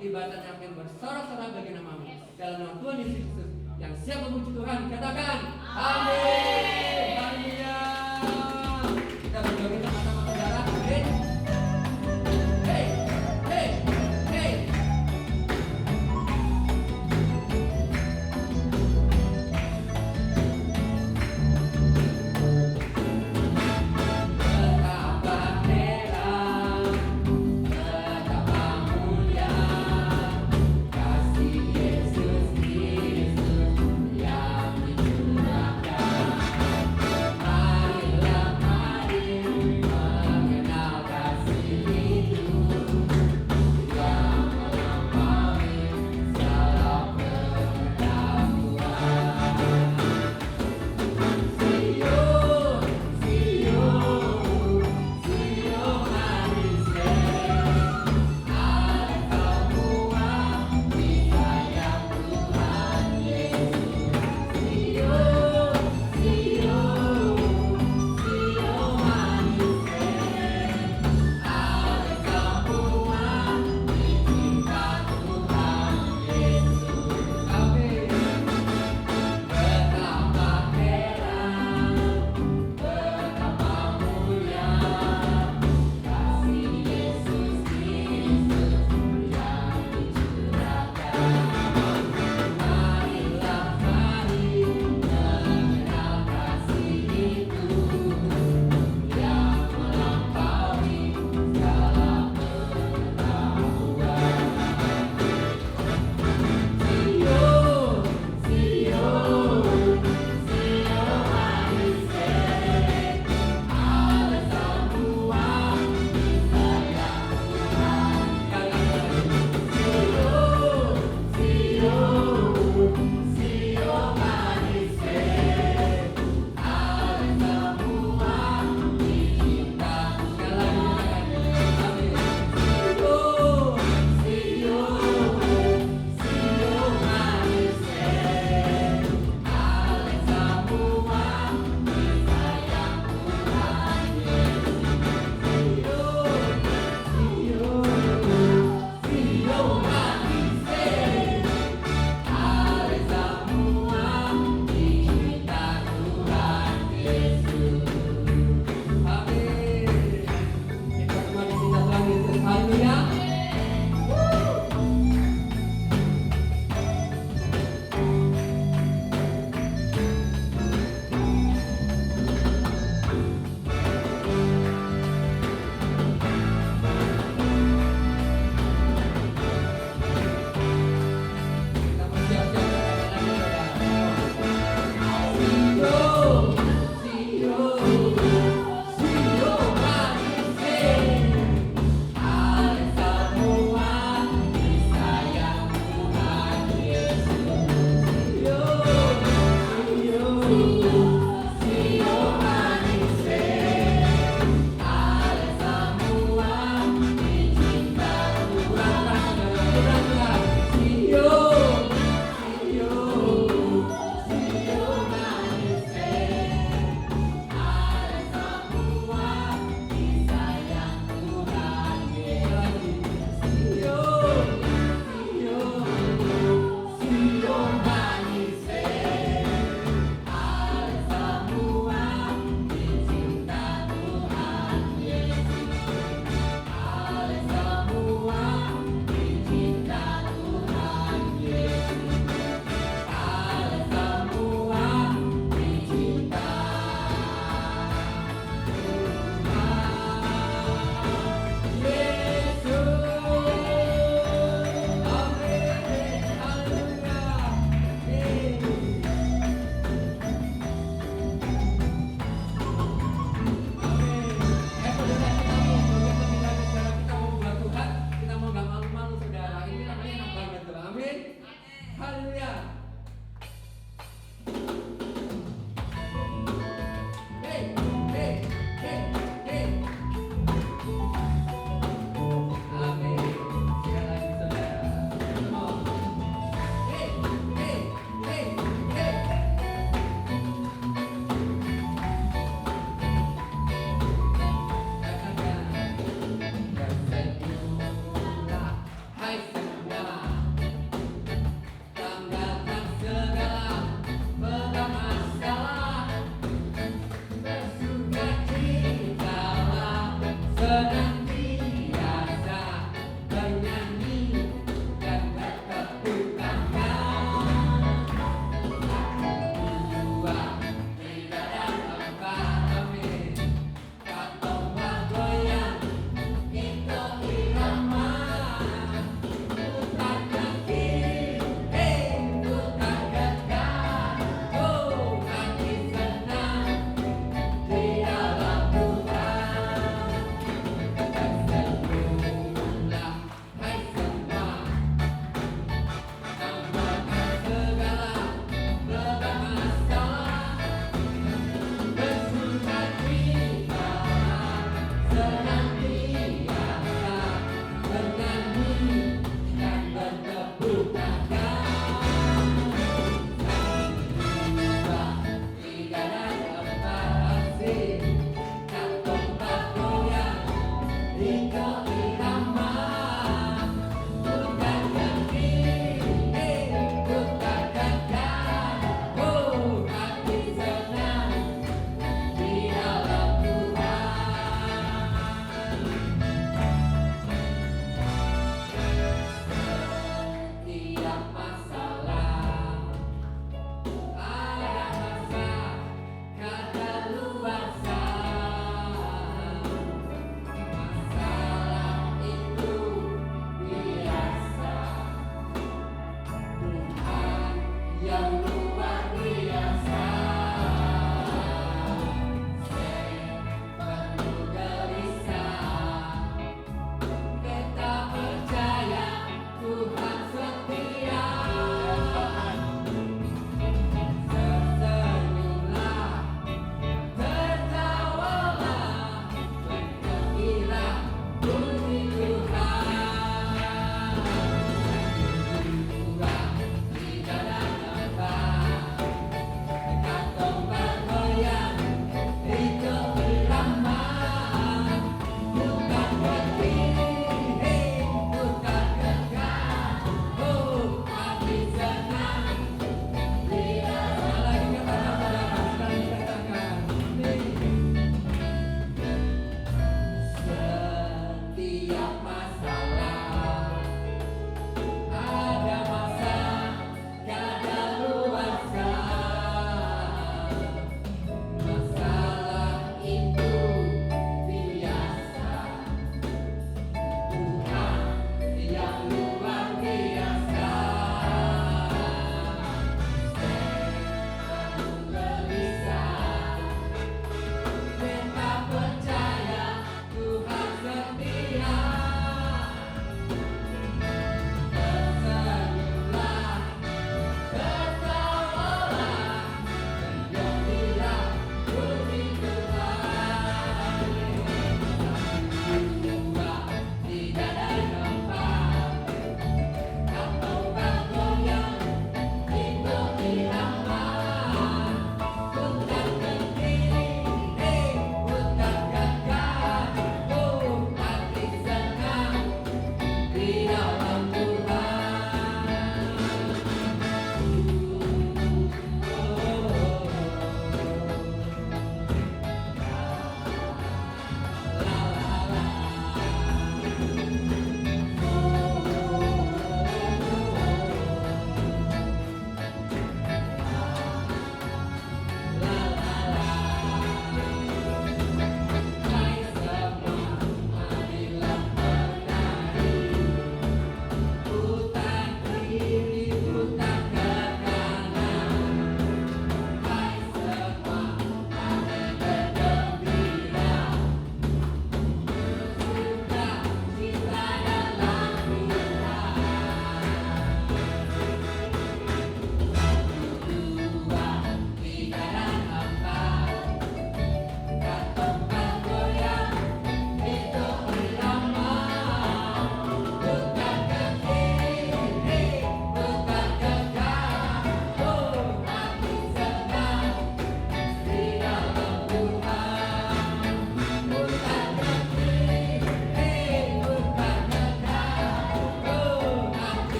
Ibadat yang bersorak-sorak bagi namamu. Dalam nama Tuhan Yesus Kristus yang siap memuji Tuhan, katakan amin. Haleluya. Kita berjoget sama-sama saudara. Amin. Hey, hey, hey.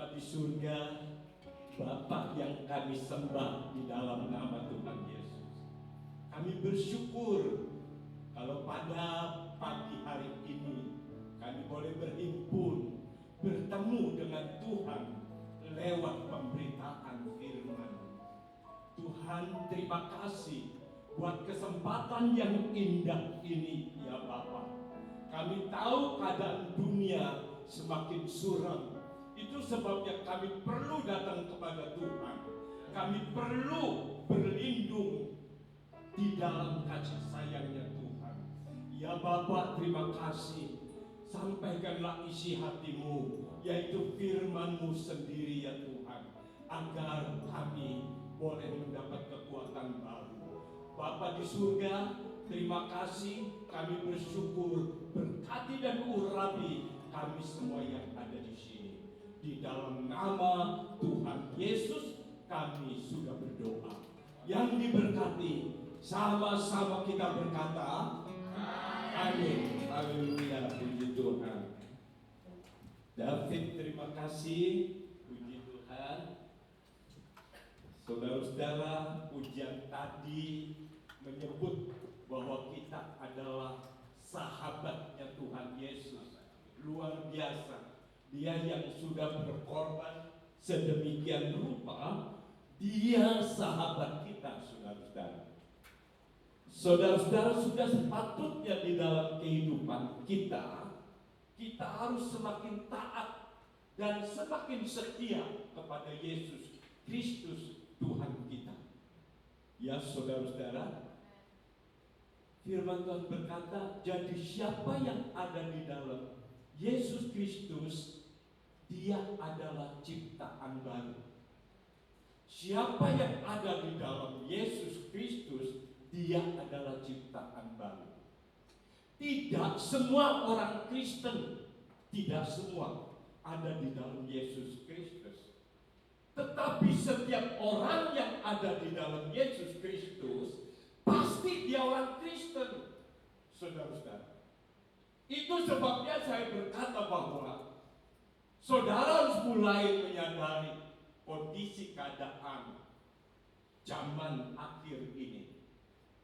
Bapa di surga, Bapa yang kami sembah di dalam nama Tuhan Yesus. Kami bersyukur kalau pada pagi hari ini kami boleh berhimpun, bertemu dengan Tuhan lewat pemberitaan firman. Tuhan, terima kasih buat kesempatan yang indah ini ya Bapa. Kami tahu keadaan dunia semakin suram. Itu sebabnya kami perlu datang kepada Tuhan. Kami perlu berlindung di dalam kasih sayangnya Tuhan. Ya Bapa, terima kasih. Sampaikanlah isi hatimu, yaitu firman-Mu sendiri ya Tuhan, agar kami boleh mendapat kekuatan baru. Bapa di surga, terima kasih, kami bersyukur, berkati dan urapi kami semua yang ada di sini. Di dalam nama Tuhan Yesus kami sudah berdoa. Yang diberkati, sama-sama kita berkata, amin. Haleluya, puji Tuhan. David, terima kasih, puji Tuhan. Saudara-saudara, pujian tadi menyebut bahwa kita adalah sahabatnya Tuhan Yesus. Luar biasa. Dia yang sudah berkorban sedemikian rupa, dia sahabat kita, saudara-saudara. Saudara-saudara, sudah sepatutnya di dalam kehidupan kita harus semakin taat dan semakin setia kepada Yesus Kristus Tuhan kita. Ya saudara-saudara, firman Tuhan berkata, jadi siapa yang ada di dalam Yesus Kristus, dia adalah ciptaan baru. Siapa yang ada di dalam Yesus Kristus, dia adalah ciptaan baru. Tidak semua orang Kristen, tidak semua ada di dalam Yesus Kristus. Tetapi setiap orang yang ada di dalam Yesus Kristus, pasti dia orang Kristen. Saudara-saudara, itu sebabnya saya berkata bahwa saudara harus mulai menyadari kondisi keadaan zaman akhir ini.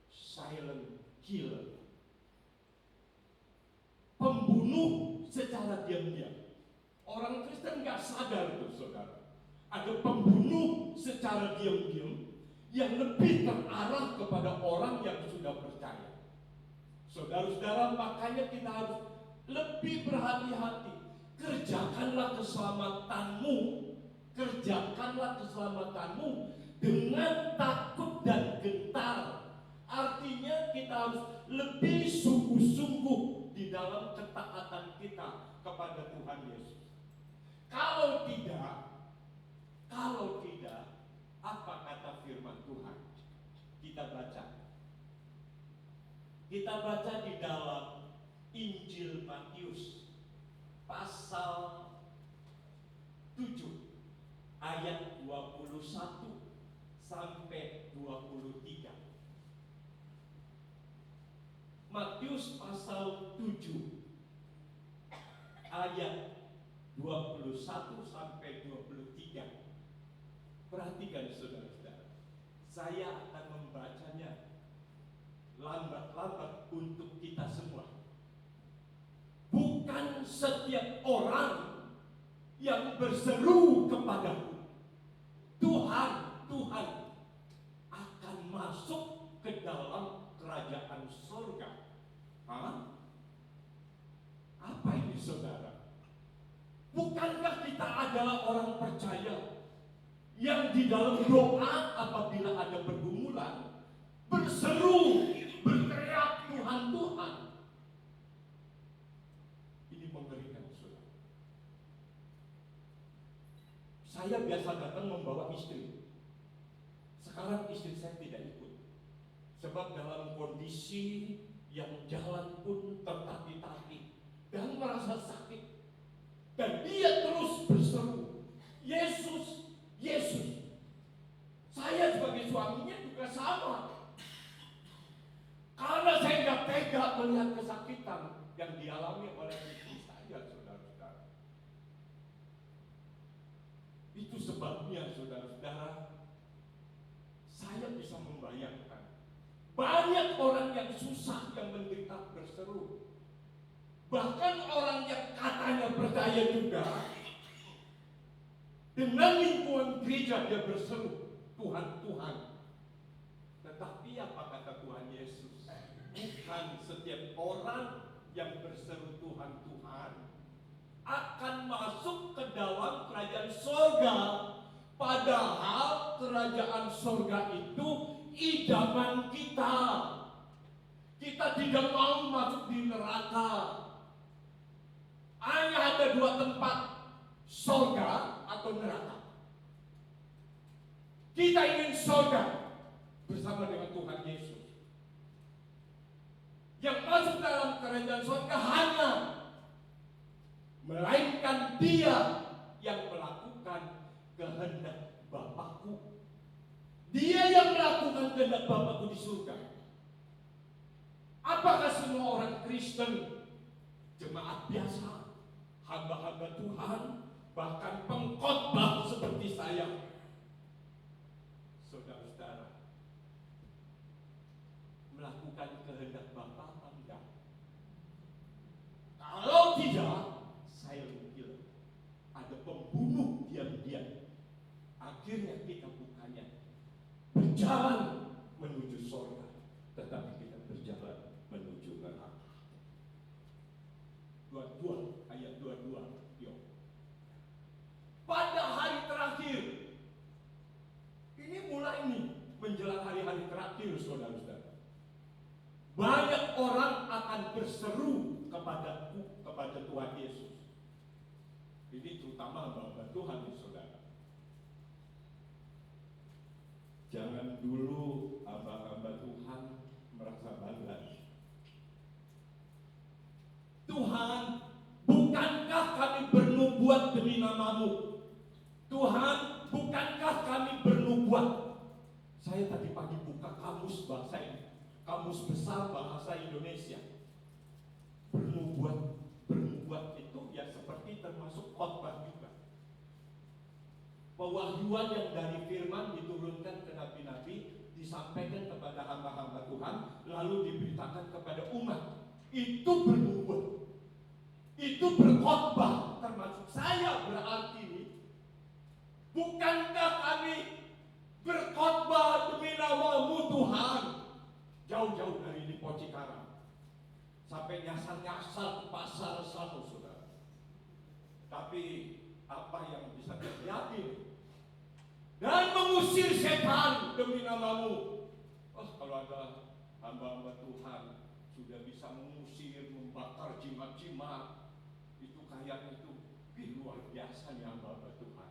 Silent killer, pembunuh secara diam-diam. Orang Kristen gak sadar itu saudara. Ada pembunuh secara diam-diam yang lebih terarah kepada orang yang sudah percaya. Saudara-saudara, makanya kita harus lebih berhati-hati. Kerjakanlah keselamatanmu, kerjakanlah keselamatanmu dengan takut dan gentar. Artinya kita harus lebih sungguh-sungguh di dalam ketaatan kita kepada Tuhan Yesus. Kalau tidak, apa kata firman Tuhan? Kita baca di dalam Injil Matius pasal 7 ayat 21 sampai 23. Matius pasal 7 ayat 21 sampai 23. Perhatikan saudara-saudara. Saya akan membacanya lambat-lambat untuk kita semua. Bukan setiap orang yang berseru kepadaku, Tuhan, Tuhan, akan masuk ke dalam kerajaan surga. Apa ini saudara? Bukankah kita adalah orang percaya yang di dalam doa apabila ada pergumulan berseru, berteriak Tuhan, Tuhan? Ini mengerikan saudara. Saya biasa datang membawa istri. Sekarang istri saya tidak ikut. Sebab dalam kondisi yang jalan pun tertati-tati dan merasa sakit. Dan dia terus berseru, Yesus, Yesus. Saya sebagai suaminya juga sama. Karena saya tidak tega melihat kesakitan yang dialami oleh istri saya, saudara-saudara. Itu sebabnya, saudara-saudara, saya bisa membayangkan banyak orang yang susah yang menderita berseru. Bahkan orang yang katanya percaya juga, dengan lingkungan gereja dia berseru, Tuhan, Tuhan. Tetapi apa kata Tuhan Yesus? Bukan setiap orang yang berseru dalam kerajaan sorga. Padahal kerajaan sorga itu idaman kita. Kita tidak mau masuk di neraka. Hanya ada dua tempat, sorga atau neraka. Kita ingin sorga bersama dengan Tuhan Yesus. Yang masuk dalam kerajaan sorga hanya melainkan Dia yang melakukan kehendak Bapakku. Dia yang melakukan kehendak Bapakku di surga. Apakah semua orang Kristen, jemaat biasa, hamba-hamba Tuhan, bahkan pengkhotbah seperti saya, saudara-saudara, melakukan kehendak Bapa apa enggak? Kalau tidak, saya bilang ada pembunuh diam-diam. Akhirnya kita bukannya berjalan menuju surga, tetapi kita berjalan menuju neraka. 22 ayat 22. Yuk. Pada hari terakhir, ini mulai nih menjelang hari-hari terakhir, saudara-saudara. Banyak orang akan berseru kepadaku, kepada Tuhan Yesus. Ini terutama hamba Tuhan, saudara. Jangan dulu hamba-hamba Tuhan merasa bangga. Tuhan, bukankah kami bernubuat demi nama-Mu? Tuhan, bukankah kami bernubuat? Saya tadi pagi buka kamus bahasa ini, kamus besar bahasa Indonesia. Bernubuat itu ya seperti termasuk khotbah juga. Pewahyuan yang dari firman diturunkan ke nabi-nabi, disampaikan kepada hamba-hamba Tuhan, lalu diberitakan kepada umat. Itu bernubuat, itu berkhotbah, termasuk saya berarti ini. Bukankah kami berkhotbah demi nama-Mu Tuhan? Jauh-jauh dari Lipo Cikarang sampai nyasar-nyasar ke pasar sana, saudara. Tapi apa yang bisa terjadi? Dan mengusir setan demi nama-Mu. Oh, kalau ada hamba-hamba Tuhan sudah bisa mengusir, membakar jimat-jimat, itu kayaknya itu luar biasa nih hamba-hamba Tuhan.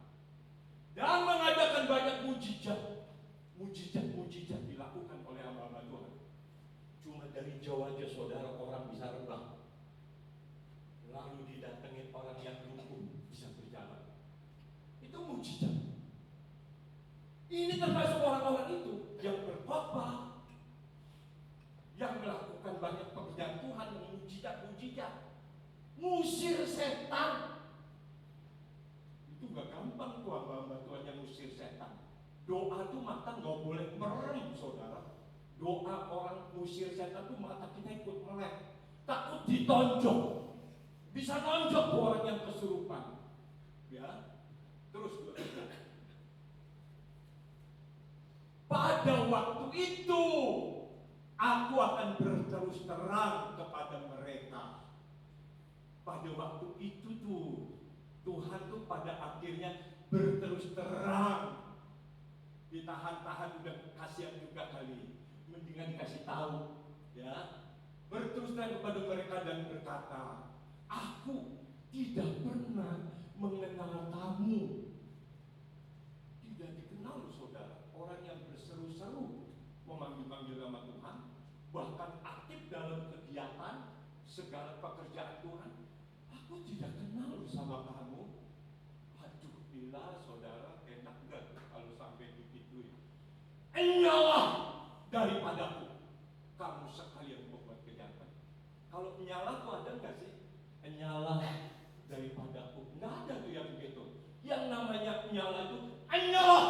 Dan mengadakan banyak mujizat dilakukan oleh hamba-hamba Tuhan. Cuma dari jauh aja, saudara, orang bisa rebah. Lalu didatengin orang yang lumpuh bisa berjalan. Itu mujizat. Ini termasuk orang-orang itu yang berkhotbah, yang melakukan banyak pekerjaan Tuhan, mujizat, ngusir setan. Itu gak gampang tuh hamba-hamba Tuhan yang ngusir setan. Doa tuh mata gak boleh merem, saudara. Doa orang ngusir setan tuh mata kita ikut melek, takut ditonjok. Bisa nonjok tuh orang yang kesurupan. Ya, terus pada waktu itu aku akan berterus terang kepada mereka. Pada waktu itu tuh Tuhan tuh pada akhirnya berterus terang. Ditahan-tahan udah kasihan juga kali, mendingan dikasih tahu, ya. Berterus terang kepada mereka dan berkata, aku tidak pernah mengenal kamu. Tidak dikenal, saudara. Orang yang berseru-seru memanggil-manggil nama Tuhan, bahkan aktif dalam kegiatan segala pekerjaan Tuhan. Aku tidak kenal sama kamu. Aduh, bila saudara enak gak kalau sampai digituin? Enyalah daripadaku, kamu sekalian membuat kejahatan. Kalau menyala tuh ada gak sih? Enyalah daripadaku. Nggak ada tuh yang begitu. Yang namanya menyala itu enyalah.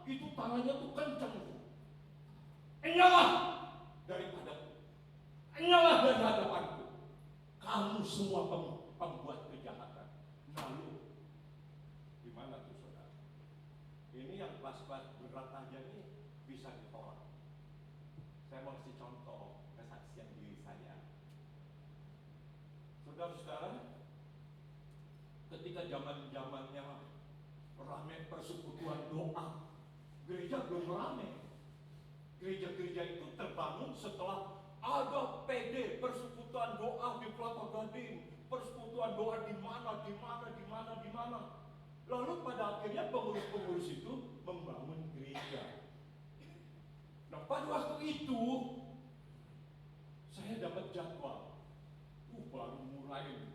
Itu tangannya tuh kencang. Enyalah daripadaku. Enyalah dari hadapanku. Kamu semua pembuat kejahatan. Lalu gimana tuh, saudara? Ini yang pas-pas berat aja nih bisa ditolak. Saya mau kasih contoh kesaksian diri saya. Saudara-saudara, ketika zaman-zamannya rame persekutuan doa, gereja belum rame. Gereja-gereja itu terbangun setelah ada PD persekutuan doa di Kelapa Gading, persekutuan doa di mana. Lalu pada akhirnya pengurus-pengurus itu membangun gereja. Nah, pada waktu itu saya dapat jadwal. Baru mulai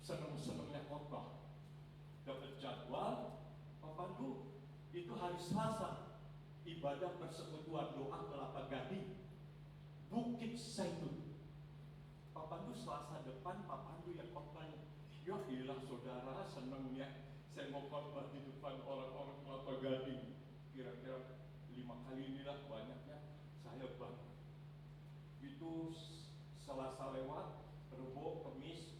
seneng-senengnya khotbah. Dapat jadwal, Pak Pandu, itu hari Selasa, ibadah persekutuan doa Kelapa Gading, Bukit Zaitun. Pak Pandu Selasa depan, Pak Pandu yang khotbahnya. Ya iyalah saudara, senengnya saya mau khotbah di depan orang-orang Kelapa Gading. Kira-kira 5 kali inilah banyaknya saya bangun. Itu Selasa lewat, Rebo, Kamis,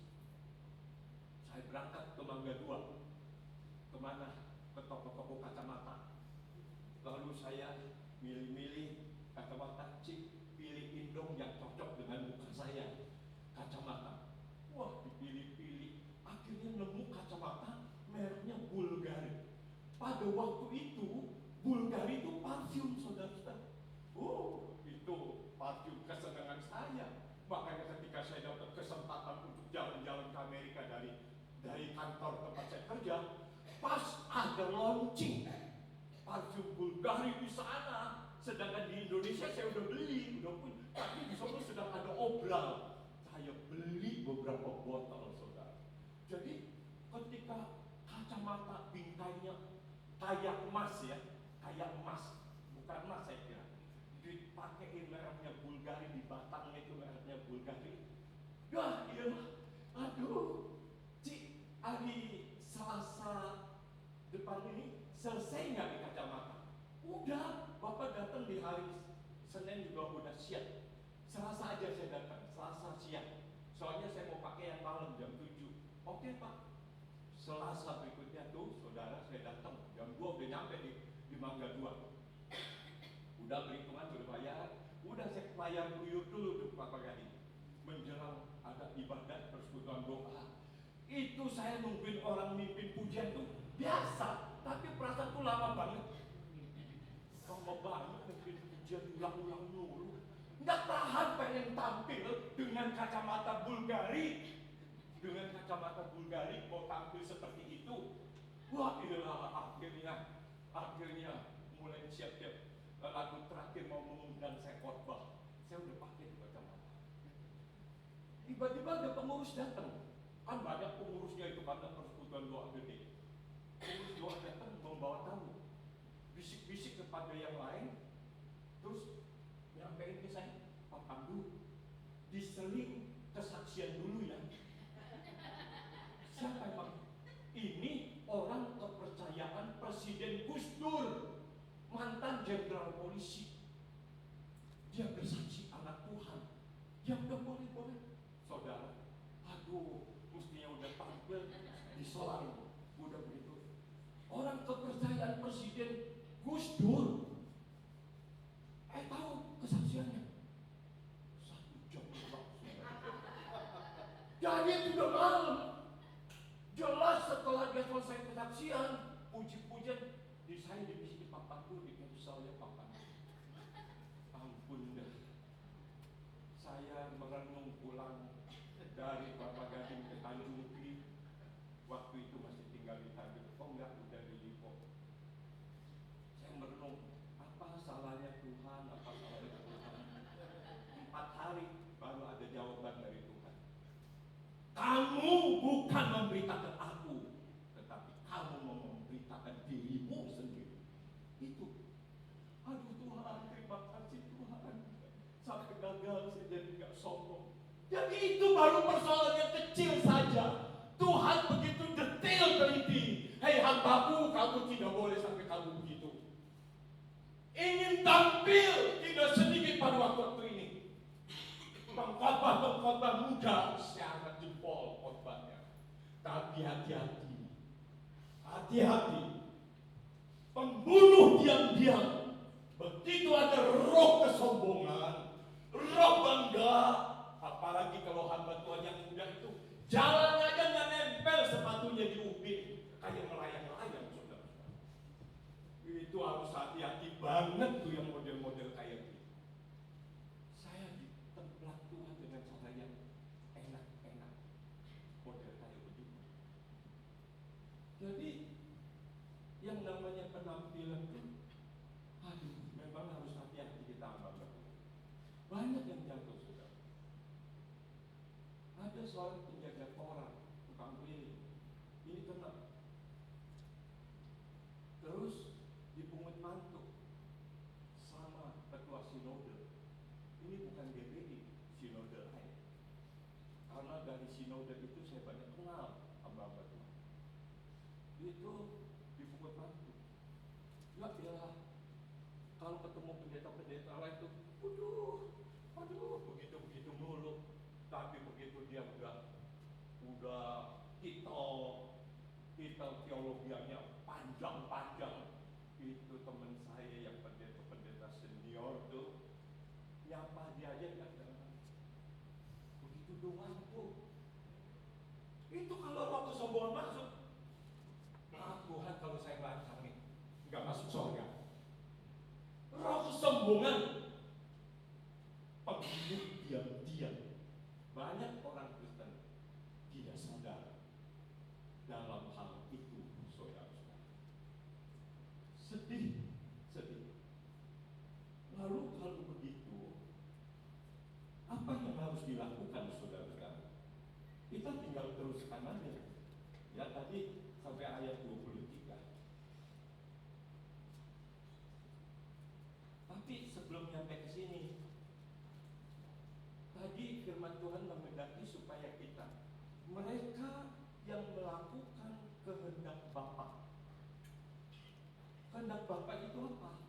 saya berangkat ke Mangga 2. Kemana? Ke toko-toko kacamata. Lalu saya milih-milih kacamata, pilih indong yang cocok dengan muka saya. Kacamata. Wah, dipilih-pilih. Akhirnya nemu kacamata mereknya Bulgari. Pada waktu itu, Bulgari itu parfum, saudara-saudara. Itu parfum kesenangan saya. Makanya ketika saya dapat kesempatan untuk jalan-jalan ke Amerika dari kantor tempat saya kerja, pas ada launching parfum Bulgari di sana, sedangkan di Indonesia saya udah beli, tapi di sana sedang ada obral. Saya beli beberapa botol, saudara. Jadi ketika kacamata bingkainya kayak emas ya, kayak emas, bukan emas saya kira, dipakai mereknya Bulgari, di batangnya itu mereknya Bulgari. Wah iya, aduh, hari Selasa depan ini selesai nggak di kacamata? Udah, Bapak datang di hari Senin juga udah siap. Selasa aja saya datang, Selasa siang. Soalnya saya mau pakai yang malam jam 7. Oke Pak. Selasa berikutnya tuh, saudara, saya datang jam 2 udah nyampe di Mangga 2. Udah perhitungan, sudah bayar. Udah saya bayar buyur dulu tuh Kelapa Gading. Menjelang ada ibadah persekutuan doa, itu saya nungguin orang mimpin pujian tuh biasa, tapi perasaan tuh lama banget. Lama banget mimpin pujian ulang-ulang dulu. Nggak tahan pengen tampil dengan kacamata Bulgari. Dengan kacamata Bulgari mau tampil seperti itu. Wah iyalah, akhirnya mulai siap-siap. Lagu terakhir mau mengundang saya khotbah, saya udah pakai di kacamata. Tiba-tiba ada pengurus datang. Kan banyak pengurusnya itu karena persekutuan doa gede. Pengurus doa datang membawa tamu, bisik-bisik kepada yang lain, terus nyampein ke saya, Pak Pandu, diseling kesaksian dulu ya. Siapa emang? Ini orang kepercayaan Presiden Gus Dur, mantan jenderal polisi. Dia bersaksi anak Tuhan. Ya udah boleh. Saudara, aduh, mestinya udah tampil di soal. Udah begitu. Orang kepercayaan Presiden Gus Dur. Tahu kesaksiannya? 1 jam langsung. Jadi itu udah malam. Jelas setelah dia selesai kesaksian, puji-pujian, di saya dibisiki Pak Pandu, dikasih oleh Pak Pandu. Ampun dah. Saya merenung pulang dari Kelapa Gading ke Tanjung Priok. Waktu itu masih tinggal di Tanjung. Oh enggak, udah di Lipo. Saya merenung, apa salahnya Tuhan, apa salahnya Tuhan. 4 hari baru ada jawaban dari Tuhan. Kamu bukan memberitakan aku, tetapi kamu mau memberitakan dirimu sendiri. Itu. Aduh Tuhan, terima kasih Tuhan. Sampai gagal saya jadi gak sombong. Jadi itu baru persoalan yang kecil saja. Tuhan begitu detail teliti. Hei hambaku, kamu tidak boleh sampai kamu begitu. Ingin tampil tidak sedikit pada waktu ini. Pengkhotbah muda seangkat jempol khotbahnya. Tapi hati-hati. Pembunuh diam-diam. Begitu ada roh kesombongan, roh bangga, apalagi kalau hamba Tuhan yang muda itu jalan aja nggak nempel sepatunya di Jadi yang namanya penampilan itu, aduh, memang harus hati-hati kita ambil. Banyak yang jatuh sudah. Ada seorang penjaga koran, tukang keliling, ini kena, terus dipungut mantuk sama ketua sinode. Ini bukan GPI, sinode lain. Karena dari sinode itu saya banyak kenal hamba-hamba Tuhan. Itu dipungut mantuk. Ya iyalah, kalau ketemu pendeta-pendeta lain itu, aduh, begitu mulu. Tapi begitu dia udah kita teologianya panjang-panjang. Itu teman saya yang pendeta senior tuh, nyapa dia aja nggak kenal. Begitu doang tuh. Itu kalau roh kesombongan masuk, maaf Tuhan kalau saya nggak masuk surga. Roh kesombongan, penghidup diam-diam. Banyak orang Kristen tidak sadar dalam hal itu, saudara-saudara. Sedih. Lalu kalau begitu, apa yang harus dilakukan, saudara-saudara? Kita tinggal teruskan aja. Ya tadi sampai ayat 23. Tapi sebelum nyampe ke sini, tadi firman Tuhan menghendaki supaya mereka yang melakukan kehendak Bapa. Kehendak Bapa itu apa?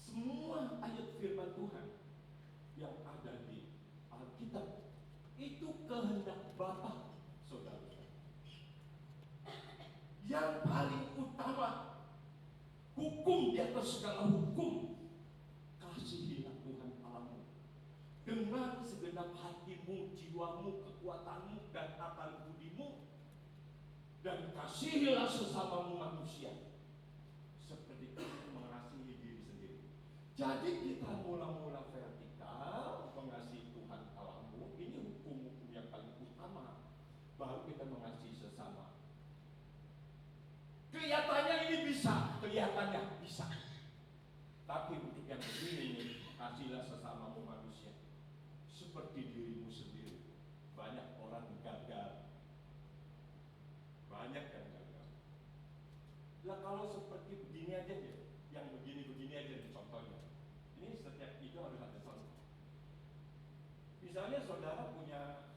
Semua ayat firman Tuhan yang ada di Alkitab itu kehendak Bapa, saudara. Yang paling utama, hukum di atas segala hukum, kasihilah Tuhan Allahmu dengan segenap hatimu, jiwamu, kekuatanmu, dan akal budimu, dan kasihilah sesamamu manusia seperti kamu mengasihi diri sendiri. Jadi kita mula-mula vertikal, mengasihi Tuhan Allahmu, ini hukum-hukum yang paling utama. Baru kita mengasihi sesama. Kelihatannya ini kelihatannya bisa. Tapi untuk yang begini nih, kasihlah sesamamu manusia seperti dirimu sendiri. Banyak orang gagal. Banyak yang gagal. Lah kalau seperti begini aja ya, yang begini-begini aja nih contohnya. Ini setiap itu harus ada contoh. Misalnya saudara punya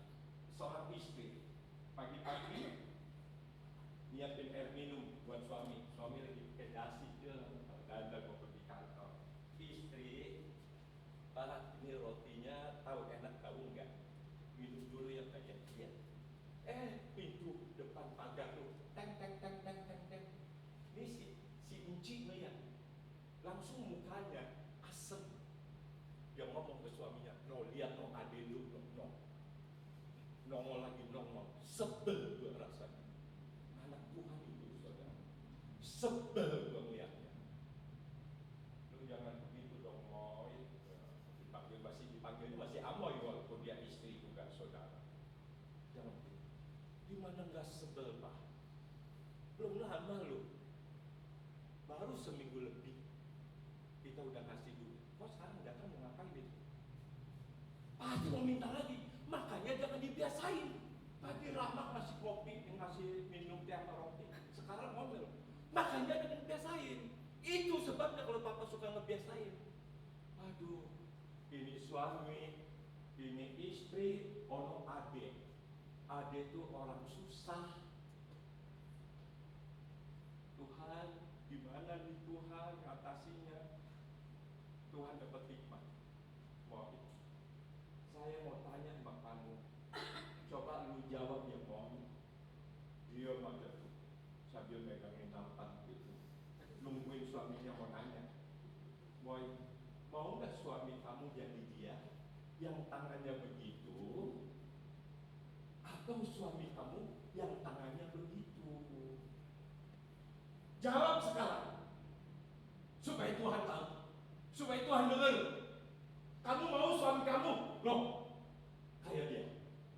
seorang istri, pagi-pagi nyiapin air minum buat suami lagi pakai dasi dandan mau pergi kantor. Istri, Pak, ini rotinya tahu enak tahu enggak? Minum dulu ya banyak dia. Pintu depan pagar tuh, teng. Ini si Unci ngeliat, langsung mukanya asem. Dia ngomong ke suaminya, no lihat no ade lu no. Nongol lagi nongol, sebel gue rasanya. Anak Tuhan itu saudara, sebel gue melihatnya. Lu jangan begitu dong, Moy. Dipanggil masih amoy walaupun dia istri juga saudara. Jangan begitu. Di mana nggak sebel Pak? Belum lama lu, baru seminggu lebih kita udah ngasih duit. Kok sekarang datang mau ngapain itu? Pasti mau minta lagi. Makanya jangan dibiasain. Tadi Rahmat ngasih kopi, ngasih minum teh sama roti. Sekarang ngomel. Makanya jangan dibiasain. Itu sebabnya kalau papa suka ngebiasain. Aduh, ini suami, ini istri, ono ade. Ade itu orang susah. Tuhan, gimana nih Tuhan atasinya? Tuhan dapat hikmah. Saya mau tanya sama kamu. Coba lu jawab ya, Mom. Dia aja tuh sambil megangin nampan gitu. Nungguin suaminya mau nanya. Boy, mau nggak suami kamu jadi dia yang tangannya begitu, atau suami kamu yang tangannya begitu? Jawab sekarang, supaya Tuhan tahu, supaya Tuhan dengar. Kamu mau suami kamu? Loh, kayak dia,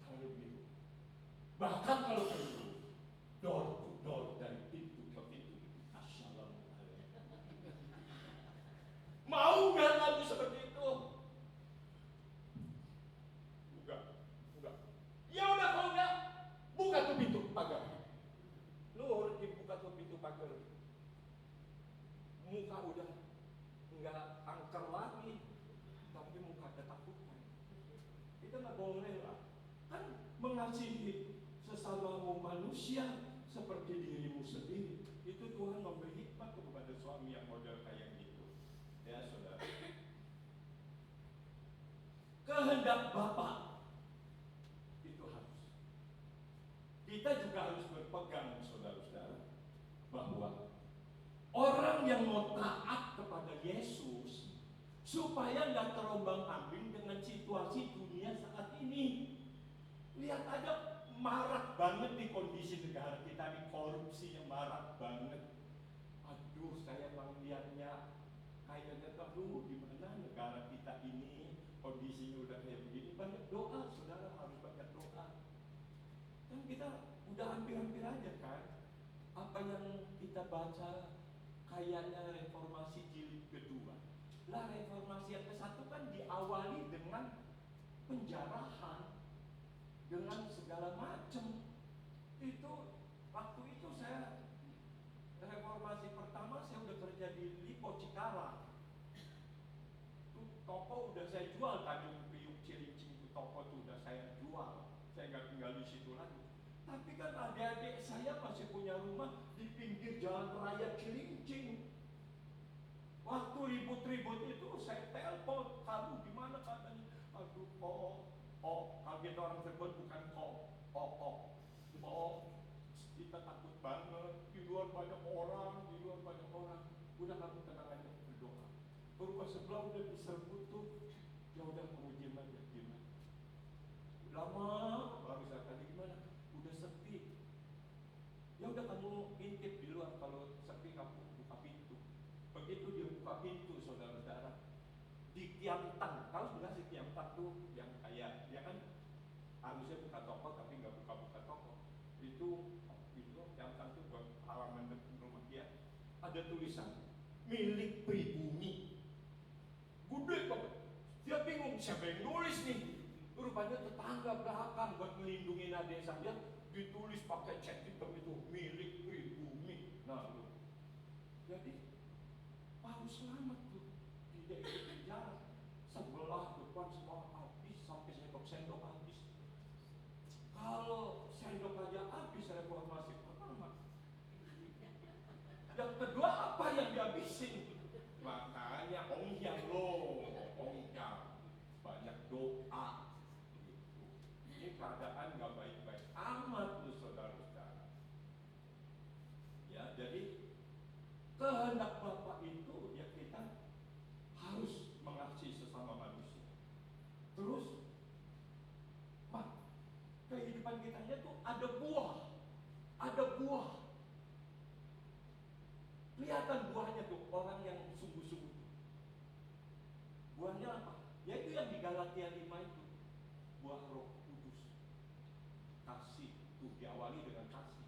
tangannya begitu. Bahkan kalau perlu, dorong. Kita nggak boleh lah. Kan mengasihi sesamamu manusia seperti dirimu sendiri. Itu Tuhan memberi hikmat kepada suami yang model kayak gitu. Ya saudara. Kehendak Bapa itu harus. Kita juga harus berpegang, saudara-saudara, bahwa orang yang mau taat kepada Yesus supaya nggak terombang-ambing dengan situasi dunia saat ini. Lihat aja, marak banget di kondisi negara kita, di korupsi yang marak banget. Aduh, saya melihatnya kayaknya aduh, gimana negara kita ini kondisinya udah kayak begini. Banyak doa, saudara, harus banyak doa. Kan kita udah hampir-hampir aja kan. Apa yang kita baca kayaknya reformasi jilid kedua. Lah reformasi yang ke-1 kan diawali dengan penjarahan, dengan segala macam. Itu waktu itu saya reformasi pertama saya udah kerja di Lipo Cikarang. Itu toko udah saya jual, Tanjung Priuk Cilincing, itu toko tuh udah saya jual. Saya nggak tinggal di situ lagi. Tapi kan adik-adik saya masih punya rumah di pinggir jalan raya Cilincing. Waktu ribut-ribut itu saya telepon, kamu di mana katanya? Aduh, kalau kita orang tersebut bukan kita takut banget. Di luar banyak orang. Udah kamu tenang aja, berdoa. Berubah sebelah udah diserbu tuh, ya udah kamu diam aja. Lama baru saya tadi gimana? Udah sepi. Ya udah kamu intip di luar, kalau sepi kamu buka pintu. Begitu dia buka pintu, saudara-saudara, di Kiamtang, tahu nggak sih Kiamtang tuh yang kayak dia kan harusnya buka toko tapi nggak buka toko. Itu Kiamtang tuh buat halaman depan rumah dia ada tulisan milik pribumi. Gede banget. Dia bingung siapa yang nulis nih. Rupanya tetangga belakang buat melindungi adik saya, ditulis pakai cat hitam itu milik pribumi. Nah, jadi baru selamat tuh, tidak ikut penjara. Sebelah depan semua habis, sampai sendok habis. Kalau sendok aja habis reformasi pertama, yang kedua apa yang dihabisin? Makanya ongyang banyak doa. Ini keadaan gak baik-baik amat tuh saudara-saudara. Ya, jadi kehendak Bapa itu ya kita harus mengasihi sesama manusia. Terus, kehidupan kita tuh ada buah. Kelihatan buahnya tuh orang yang sungguh-sungguh. Buahnya apa? Yaitu yang di Galatia 5 itu, buah Roh Kudus. Kasih, tuh diawali dengan kasih.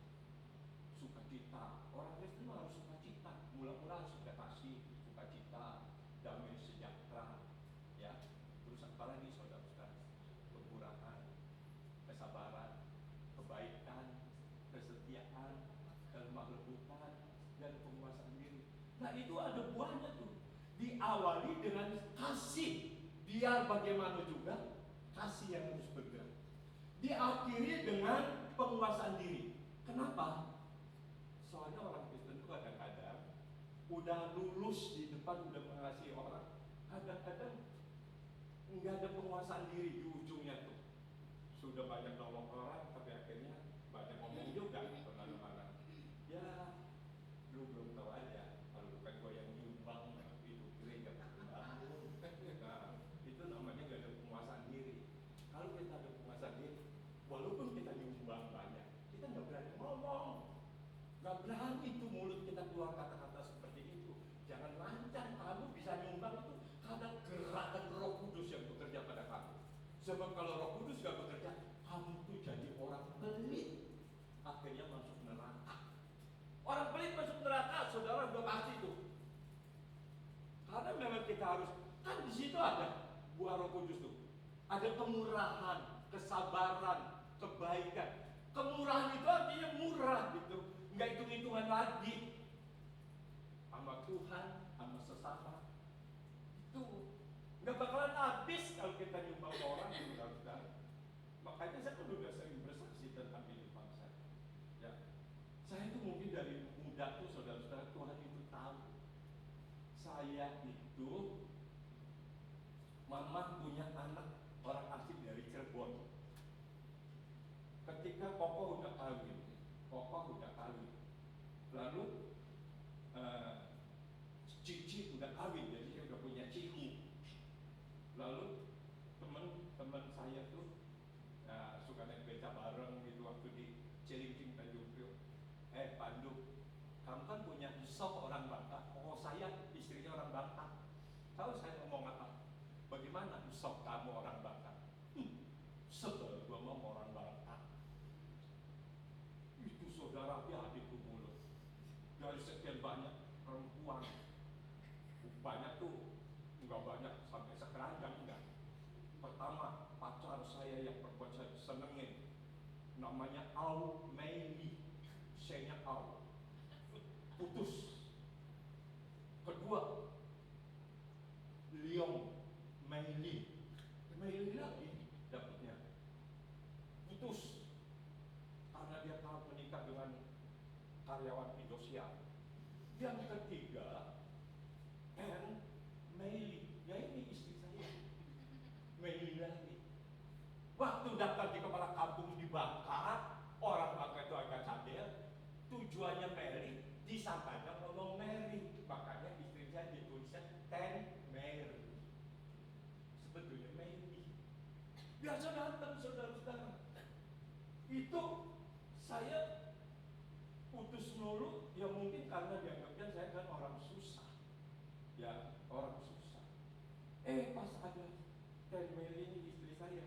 Sukacita. Orang Kristen harus sukacita. Mula-mula harus ada kasih, sukacita, damai sejahtera. Ya. Terus apa lagi saudara-saudara? Kemurahan, kesabaran, kebaikan, kesetiaan, kelemah lembutan, dan penguasaan diri. Nah itu ada buahnya tuh. Diawali dengan kasih. Biar bagaimana juga kasih yang harus bergerak. Diakhiri dengan penguasaan diri. Kenapa? Soalnya orang Kristen itu kadang-kadang udah lulus di depan, udah mengasihi orang, kadang-kadang nggak ada penguasaan diri di ujungnya tuh. Sudah banyak nolong orang, tapi akhirnya banyak ngomong juga kemana-mana. Ya, lu belum tahu aja. Kalau bukan gua yang nyumbang itu gereja bangun. Nah, itu namanya nggak ada penguasaan diri. Kalau kita ada penguasaan diri, walaupun kita nyumbang banyak, kita nggak berani ngomong. Nggak berani tuh mulut kita keluar kata-kata seperti itu. Jangan lancang, kamu bisa nyumbang itu karena gerakan Roh Kudus yang bekerja pada kamu. Sebab kalau Roh Kudus nggak bekerja, kamu tuh jadi orang pelit, akhirnya masuk neraka. Orang pelit masuk neraka, saudara udah pasti tuh. Karena memang kita harus, kan di situ ada buah Roh Kudus tuh. Ada kemurahan, kesabaran, kebaikan. Kemurahan itu artinya murah gitu. Nggak hitung-hitungan lagi sama Tuhan, sama sesama. Itu nggak bakalan habis kalau kita nyumbang orang, saudara. ketika Koko udah kawin, lalu Cici udah kawin, jadi dia udah punya Cici. Lalu teman-teman saya tuh suka naik beca bareng gitu waktu di Cilincing Tanjung Priok. Pandu, kamu kan punya sok orang Batak. Oh, saya istrinya orang Batak. Tahu saya ngomong apa? Bagaimana sok kamu orang Batak? Sebel gua mau orang Batak. Itu saudara dia adikku mulut. Dari sekian banyak perempuan, banyak tuh, enggak banyak sampai sekeranjang enggak. Pertama, pacar saya yang perempuan saya senengin, namanya Au Meili, saya Au, putus. Kedua, Liong Meili lagi dapatnya, putus karena dia telah menikah dengan karyawan Indosiar. Yang ketiga, Meili, ya ini istri saya, Meili lagi. Waktu daftar di kepala kampung dibakar, orang Bangka itu agak cadel. Tujuannya Mary, disangkanya ngomong Mary, makanya istri saya ditulisnya Ten Mary. Sebetulnya Mary. Biasa datang saudara-saudara. Itu saya putus mulu, ya mungkin karena dianggapnya saya kan orang susah. Ya, orang susah. Pas ada Ten Mary ini istri saya,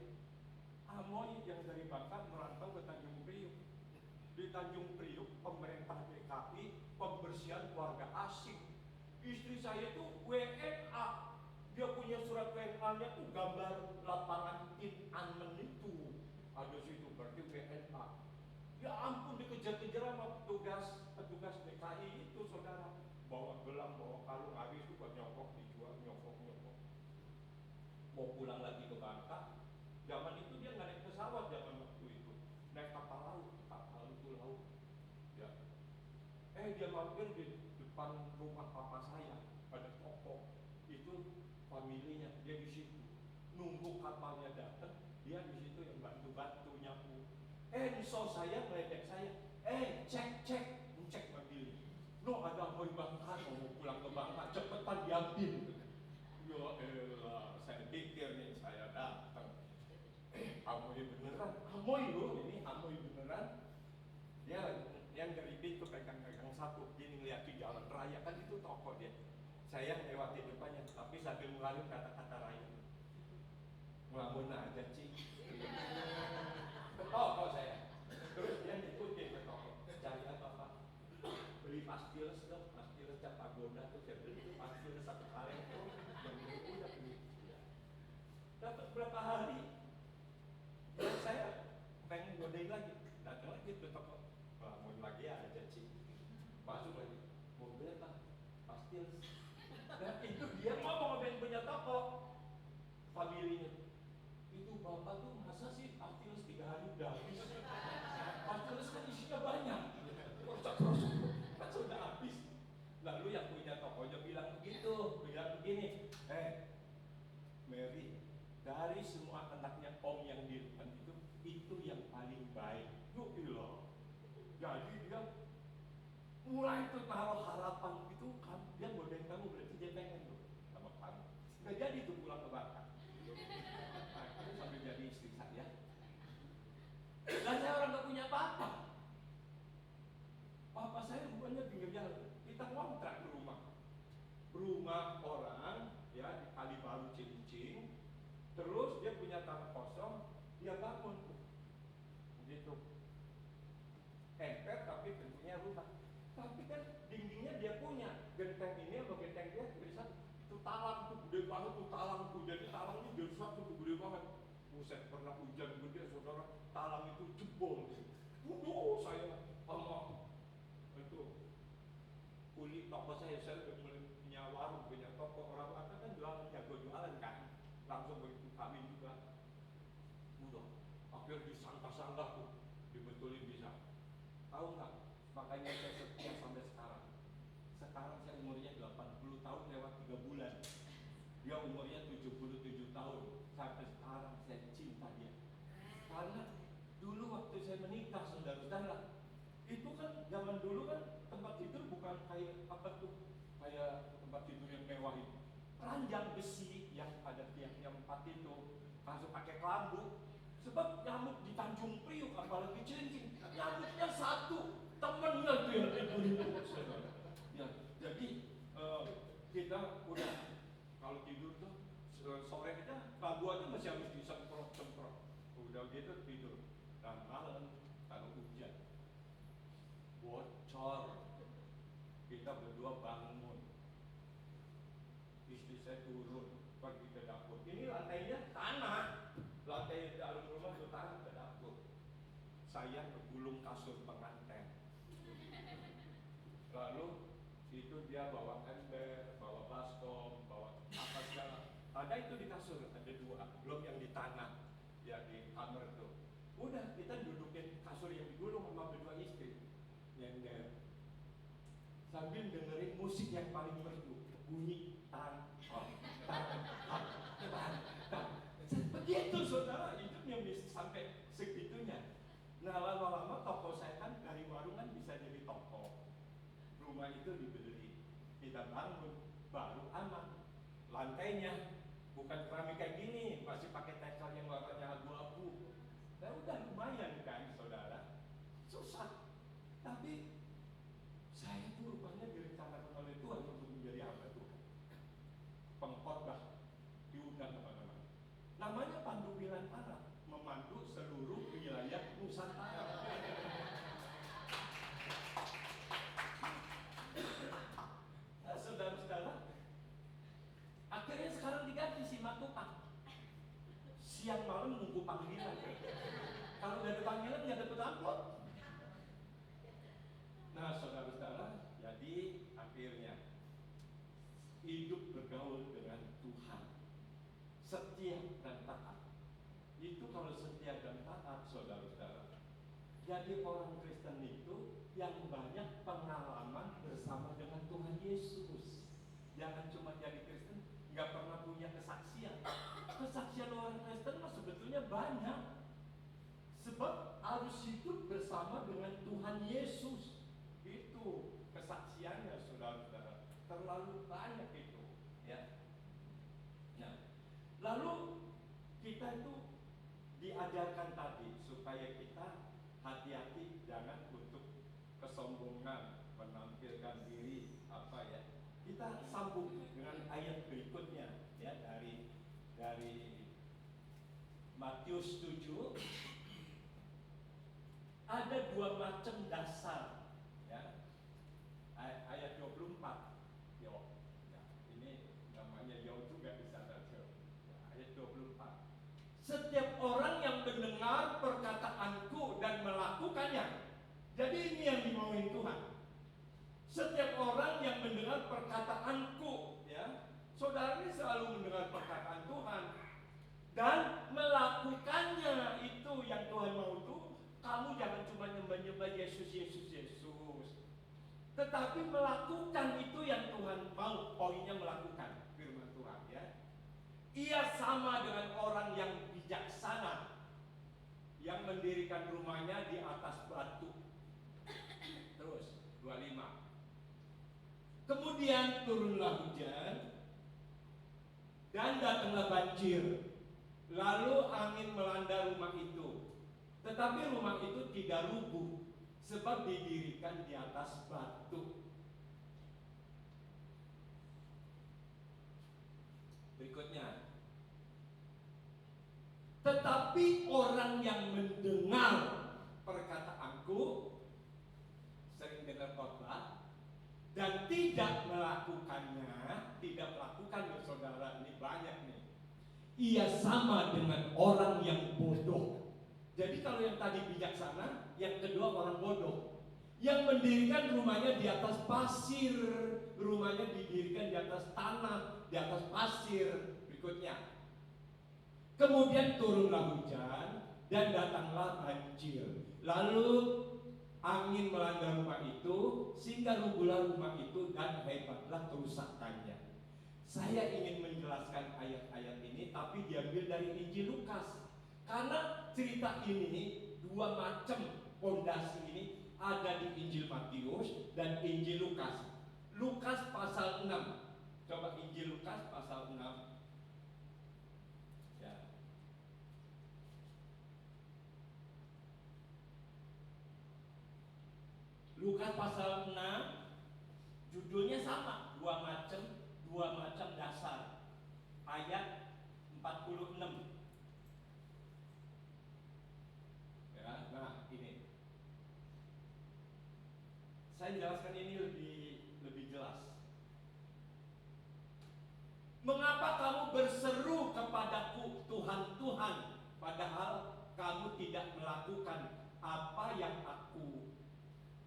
Amoy yang dari Bangka merantau ke Tanjung Priok. Di Tanjung Priok, pemerintah DKI pembersihan keluarga asing. Istri saya itu WNA. Dia punya surat WNA-nya tuh gambar lapangan Tin Anmen itu. Ada situ berarti WNA. Ya ampun, dikejar-kejar sama petugas DKI itu saudara. Bawa gelang, bawa kalung, habis itu buat nyokok, dijual, nyokok. Mau pulang lagi ke Bangka. Zaman itu dia nggak naik pesawat zaman waktu itu, naik kapal laut, ya. Dia mampir di depan rumah papa saya, ada toko, itu familinya, dia di situ, nunggu kapalnya datang, dia di situ yang bantu nyapu. So saya meledek saya, cek mobil. No, ada boy Bangka mau pulang ke Bangka, cepetan diambil. Ya elah, saya pikir nih saya datang. Amoy beneran, Amoy loh, ini Amoy beneran. Dia yang dari pintu pegang satu, dia ngeliat di jalan raya, kan itu toko dia. Saya lewati depannya, tapi sambil mengalir kata-kata raya. Ngelamun aja Cik. Ke toko saya. Terus dia ngikutin ke toko. Cari apa Pak? Beli pastil dong, pastil cap pagoda tuh saya beli itu pastil satu kaleng tuh. Udah beli. Dapat berapa hari? Dan saya pengen godain lagi, datang lagi ke toko, mau lagi aja Cik, masuk lagi, mau beli apa? Pastil. Dan itu dia ngomong sama yang punya toko, familinya. Itu bapak tuh masa sih pastil 3 hari udah habis? Pastil kan isinya banyak, kan sudah habis. Lalu yang punya tokonya bilang begini, Mary, dari semua anaknya Om yang di depan itu yang paling baik. Jadi dia mulai tuh naruh harapan itu, kan dia godain kamu, berarti dia pengen tuh sama kamu. Nggak jadi tuh pulang ke Bangka. Kamu sambil jadi istri saya. Dan saya orang nggak punya papa. Papa saya rumahnya pinggir jalan. Kita ngontrak di rumah orang ya di Kalibaru Cilincing. Terus dia punya tanah kosong, dia bangun tuh, gitu. Emper tapi bentuknya rumah. Tapi kan dindingnya dia punya. Genteng ini sama genteng dia tulisan itu talang tuh gede banget tuh talang tuh. Jadi talangnya dari satu tuh gede banget. Buset, pernah hujan gede saudara, talang itu jebol. Saya sama itu kulit toko saya punya warung, punya toko. Orang kan jualan, jago jualan kan. Langsung begitu kami juga udah akhirnya disangka-sangka tuh dibetulin bisa. Tahu nggak? Makanya saya setia sampai sekarang. Sekarang saya umurnya 80 tahun lewat 3 bulan. Dia umurnya 77 tahun. Sampai sekarang saya cinta dia. Karena dulu waktu saya menikah Saudara, itu kan zaman dulu kan tempat tidur bukan kayak apa tuh, kayak tempat tidur yang mewah itu. Ranjang besi yang ada tiang-tiang 4 itu, langsung pakai kelambu. Sebab nyamuk di Tanjung Priok apalagi Cilincing, nyamuknya satu, temennya tuh yang tidur itu, saudara. Ya, jadi kita udah kalau tidur tuh sore aja kelambu aja masih harus disemprot-semprot. Udah gitu tidur. Dan malam kalau hujan bocor, kita berdua bangun, istri saya turun pergi ke dapur. Ini lantainya tanah, lantai dalam rumah itu tanah ke dapur. Saya kegulung kasur pengantin. Lalu itu dia bawa ember, bawa baskom, bawa apa segala. Ada itu di kasur, ada 2, belum yang di tanah, ya di kamar itu. Udah kita dudukin kasur yang digulung sama berdua istri, nyender, sambil dengerin musik yang paling merdu, bunyi tan. Begitu saudara, hidupnya bisa sampai segitunya. Nah lama-lama toko saya kan dari warung kan bisa jadi toko. Rumah itu dibeli, kita bangun, baru aman. Lantainya bukan keramik kayak gini, masih pakai tekstil yang warnanya abu-abu. Nah udah lumayan kan saudara, susah. Tapi saya tuh rupanya direncanakan oleh Tuhan untuk menjadi hamba Tuhan, pengkhotbah, diundang kemana-mana. Namanya Pandu Wirantara, memandu seluruh wilayah Nusantara. Nah, saudara-saudara, akhirnya sekarang diganti si Matupang. Siang malam nunggu panggilan. Kalau nggak ada panggilan nggak dapat amplop. Nah, saudara-saudara, jadi akhirnya hidup bergaul dengan Tuhan, setia dan taat. Itu kalau setia dan taat, saudara-saudara, jadi orang Kristen itu yang banyak pengalaman bersama dengan Tuhan Yesus. Jangan cuma jadi Kristen, nggak pernah punya kesaksian. Kesaksian orang Kristen mah sebetulnya banyak. Sebab harus hidup bersama dengan Tuhan Yesus. Itu kesaksiannya, saudara-saudara. Terlalu banyak itu, ya. Nah, lalu kita itu diajarkan tadi supaya kita hati-hati jangan untuk kesombongan, menampilkan diri apa ya. Kita sambung dengan ayat berikutnya, ya, dari Matius 7. Ada 2 macam dasar, ya. Ayat 24. Yo, ya, ini namanya yo juga di sana, yo. Ya, ayat 24. Setiap orang yang mendengar perkataanku dan melakukannya. Jadi ini yang dimauin Tuhan. Setiap orang yang mendengar perkataanku, ya. Saudara ini selalu mendengar perkataan Tuhan dan melakukannya, itu yang Tuhan mau tuh. Kamu jangan cuma nyembah-nyembah Yesus, tetapi melakukan itu yang Tuhan mau. Poinnya melakukan firman Tuhan, ya. Ia sama dengan orang yang bijaksana yang mendirikan rumahnya di atas batu. Terus 25. Kemudian turunlah hujan dan datanglah banjir, lalu angin melanda rumah itu. Tetapi rumah itu tidak rubuh, sebab didirikan di atas batu. Berikutnya, tetapi orang yang mendengar perkataanku, sering dengar khotbah, dan tidak melakukannya, saudara, ini banyak nih. Ia sama dengan orang yang bodoh. Jadi kalau yang tadi bijaksana, yang kedua orang bodoh, yang mendirikan rumahnya di atas pasir. Rumahnya didirikan di atas tanah, di atas pasir. Berikutnya, kemudian turunlah hujan dan datanglah banjir, lalu angin melanda rumah itu sehingga rubuhlah rumah itu dan hebatlah kerusakannya. Saya ingin menjelaskan ayat-ayat ini tapi diambil dari Injil Lukas. Karena cerita ini 2 macam pondasi ini ada di Injil Matius dan Injil Lukas. Lukas pasal 6. Coba Injil Lukas pasal 6. Ya. Lukas pasal 6, judulnya sama, dua macam dasar. Ayat 46. Ya, nah ini. Saya jelaskan ini lebih jelas. Mengapa kamu berseru kepadaku, Tuhan, Tuhan, padahal kamu tidak melakukan apa yang aku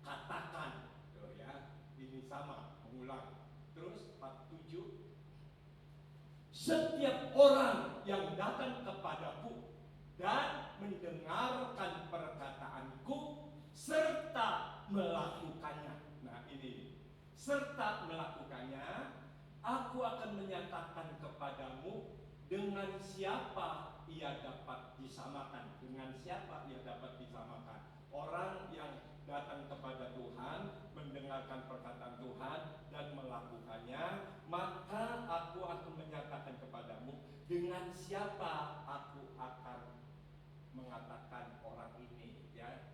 katakan? Tuh ya, ini sama, mengulang. Terus 47. Setiap orang yang datang kepadaku dan mendengarkan perkataanku serta melakukannya. Nah ini, serta melakukannya, aku akan menyatakan kepadamu dengan siapa ia dapat disamakan. Dengan siapa ia dapat disamakan? Orang yang datang kepada Tuhan, mendengarkan perkataan Tuhan dan melakukannya, maka aku akan menyatakan kepadamu dengan siapa aku akan mengatakan orang ini, ya.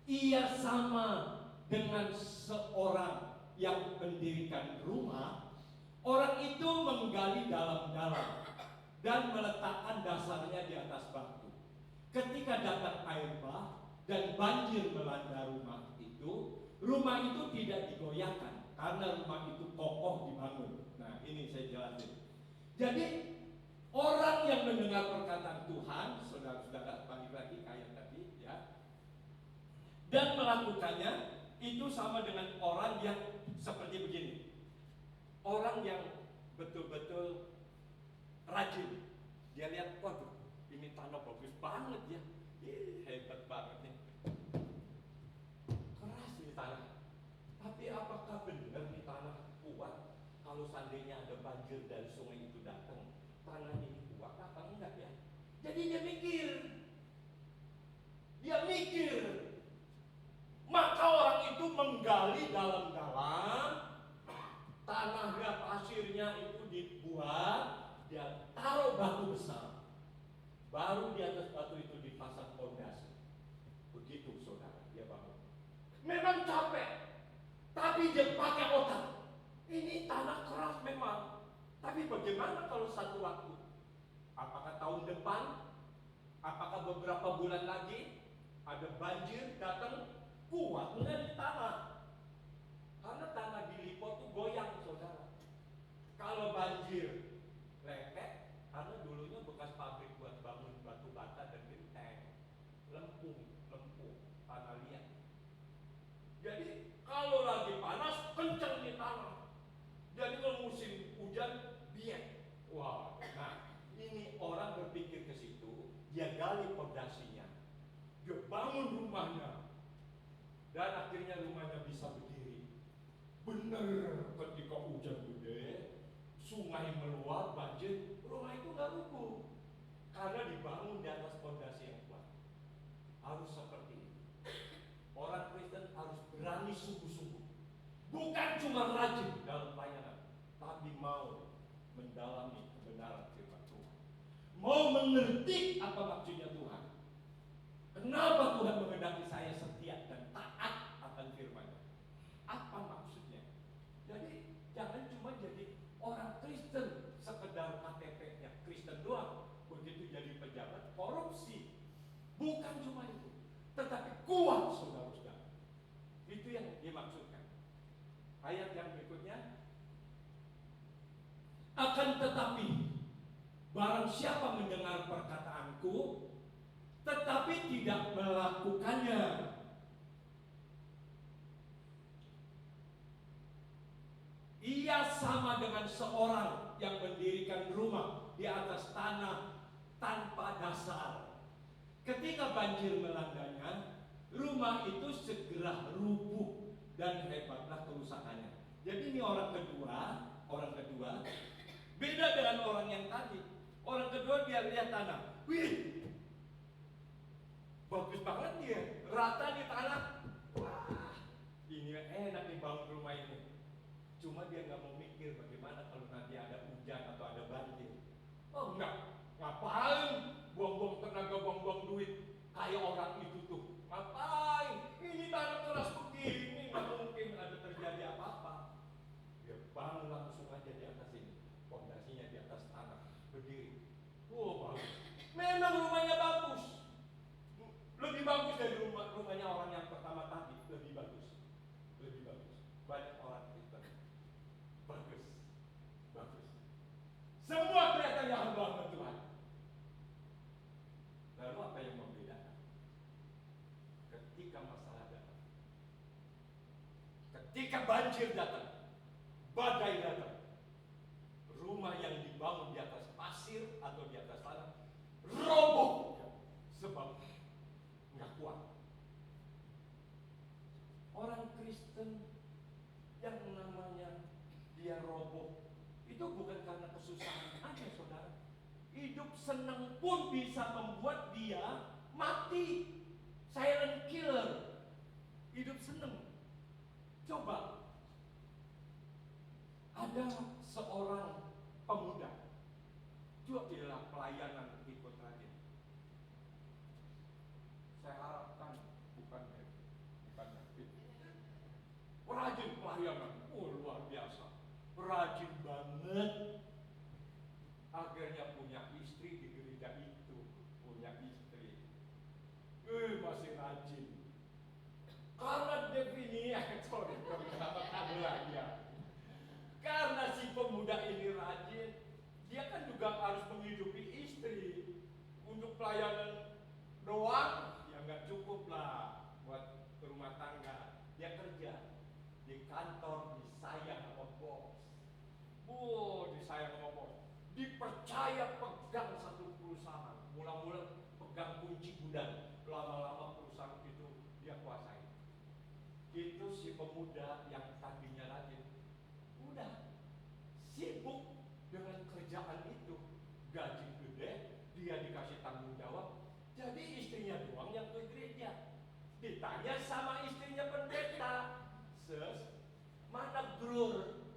Ia sama dengan seorang yang mendirikan rumah. Orang itu menggali dalam-dalam dan meletakkan dasarnya di atas batu. Ketika datang air bah dan banjir melanda rumah itu tidak digoyahkan karena rumah itu kokoh dibangun. Nah, ini saya jelasin. Jadi orang yang mendengar perkataan Tuhan, saudara-saudara, balik lagi ayat tadi, ya, dan melakukannya, itu sama dengan orang yang seperti begini. Orang yang betul-betul rajin. Dia lihat, waduh, ini tanah bagus banget ya. Hebat banget nih. Keras ini tanah. Tapi apakah benar nih tanah kuat? Kalau seandainya ada banjir dari sungai itu datang, tanah ini kuat apa enggak ya? Jadi dia mikir. Maka orang itu menggali dalam-dalam, tanahnya, pasirnya itu dibuat, dia taruh batu besar. Baru di atas batu itu dipasang fondasi. Begitu saudara, dia bangun. Memang capek, tapi dia pakai otak. Ini tanah keras memang. Tapi bagaimana kalau satu waktu? Apakah tahun depan? Apakah beberapa bulan lagi ada banjir datang? Kuat enggak di tanah? Karena tanah di Lipo itu goyang, saudara. Kalau banjir lepek, karena dulunya bekas pabrik buat bangun batu bata dan genteng, lempung, tanah liat. Jadi kalau lagi panas, kencang di tanah. Jadi kalau musim hujan, biak. Wah, nah ini orang berpikir ke situ, dia gali fondasinya, dia bangun rumahnya, dan akhirnya rumahnya bisa berdiri. Benar, ketika hujan gede, sungai meluap, banjir, rumah itu nggak rubuh karena dibangun di atas fondasi yang kuat. Harus seperti ini. Orang Kristen harus berani sungguh-sungguh, bukan cuma rajin dalam pelayanan, tapi mau mendalami kebenaran firman Tuhan, mau mengerti apa maksudnya Tuhan. Kenapa Tuhan menghendaki saya setia dan taat akan firman-Nya? Apa maksudnya? Jadi jangan cuma jadi orang Kristen sekedar KTP-nya Kristen doang, begitu jadi pejabat korupsi. Bukan cuma itu, tetapi kuat, saudara-saudara. Itu yang dimaksudkan. Ayat yang berikutnya, akan tetapi barang siapa mendengar perkataanku tetapi tidak melakukannya, ia sama dengan seorang yang mendirikan rumah di atas tanah tanpa dasar. Ketika banjir melandanya, rumah itu segera rubuh dan hebatlah kerusakannya. Jadi ini orang kedua beda dengan orang yang tadi. Orang kedua dia lihat tanah, wih, bagus banget dia, rata di tanah. Wah, ini enak nih bangun rumah ini. Cuma dia nggak mau mikir bagaimana kalau nanti ada hujan atau ada banjir. Oh enggak, ngapain buang-buang tenaga, buang-buang duit kayak orang itu tuh. Ngapain? Ini tanah keras begini, nggak mungkin ada terjadi apa-apa. Dia bangun langsung aja di atas ini, fondasinya di atas tanah, berdiri. Oh bagus. Memang rumahnya bagus. Lebih bagus dari rumahnya orang yang pertama tadi. Lebih bagus. Lebih bagus. Banyak orang Kristen. Bagus. Bagus. Semua kelihatannya hamba Tuhan. Lalu apa yang membedakan? Ketika masalah datang, ketika banjir datang, badai datang, rumah yang dibangun di atas pasir atau di atas tanah roboh sebab nggak kuat. Orang Kristen yang namanya dia roboh itu bukan karena kesusahan aja, saudara. Hidup senang pun bisa membuat dia mati. Silent killer. Hidup senang. Coba, ada seorang pemuda, cobalah pelayanan ikut rajin. Saya harapkan bukan rajin pelayanan, luar biasa, rajin banget. Akhirnya punya istri di gereja itu, punya istri, masih rajin. Karena karena si pemuda ini rajin, dia kan juga harus menghidupi istri. Untuk pelayanan doang, ya nggak cukup lah buat rumah tangga. Dia kerja di kantor, disayang sama bos. Disayang sama bos. Dipercaya pegang satu perusahaan. Mula-mula pegang kunci gudang. Lama-lama perusahaan itu dia kuasai. Itu si pemuda yang tadinya rajin, udah sibuk dengan kerjaan itu, gaji gede, dia dikasih tanggung jawab, jadi istrinya doang yang ke gereja. Ditanya sama istrinya pendeta, "Sis, mana Brur?"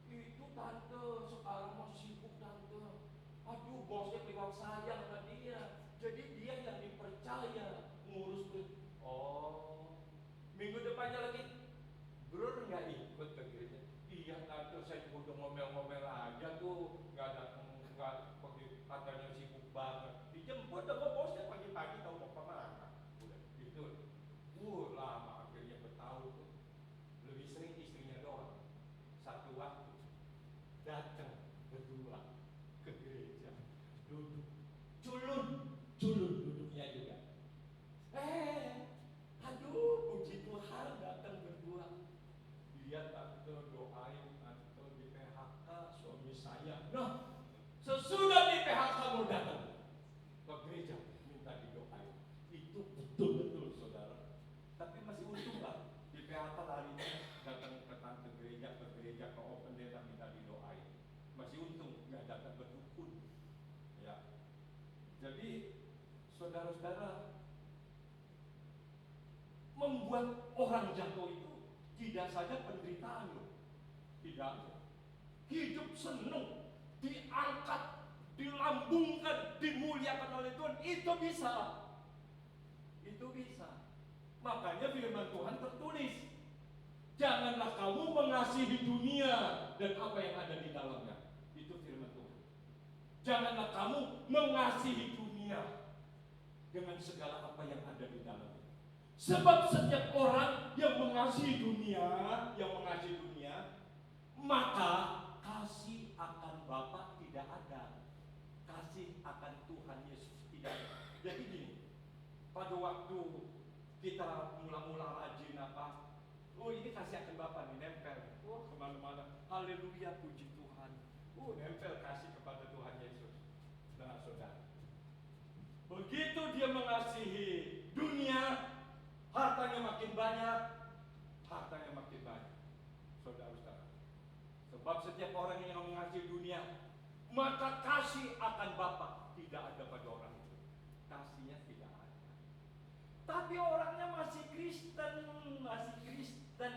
"Itu tante, sekarang masih sibuk tante. Aduh, bosnya memang sayang sama dia, jadi dia yang dipercaya ngurus tuh." "Oh, minggu depannya lagi Brur nggak ikut ke gereja?" "Iya tante, saya udah ngomel-ngomel aja tuh, nggak datang, nggak pergi, katanya sibuk banget. Dijemput sama bosnya pagi-pagi, tahu mau kemana." Udah gitu. Lama akhirnya bertahun tuh. Lebih sering istrinya doang. Satu waktu datang berdua ke gereja, duduk, culun duduknya juga. Aduh, puji Tuhan datang berdua. Dia tante doain tante di PHK suami saya. Nah, sesudah di PHK mau datang ke gereja minta didoain. Itu betul-betul saudara. Tapi masih untung lah, di PHK larinya datang ke tante gereja, ke open day minta didoain. Masih untung nggak datang berdukun. Ya. Jadi saudara-saudara, membuat orang jatuh itu tidak saja penderitaan loh. Tidak. Hidup senang, diangkat, dilambungkan, dimuliakan oleh Tuhan, itu bisa. Itu bisa. Makanya firman Tuhan tertulis, "Janganlah kamu mengasihi dunia dan apa yang ada di dalamnya." Itu firman Tuhan. Janganlah kamu mengasihi dunia dengan segala apa yang ada di dalamnya. Sebab setiap orang yang mengasihi dunia, maka kasih akan Bapa tidak ada. Kasih akan Tuhan Yesus tidak ada. Jadi gini, pada waktu kita mula-mula rajin apa, ini kasih akan Bapa nih, nempel. Kemana-mana, haleluya, puji Tuhan. Nempel kasih kepada Tuhan Yesus. Nah saudara, begitu dia mengasihi dunia, hartanya makin banyak. Saudara-saudara, sebab setiap orang yang mengasihi dunia, maka kasih akan Bapa tidak ada pada orang itu. Kasihnya tidak ada. Tapi orangnya masih Kristen, masih Kristen.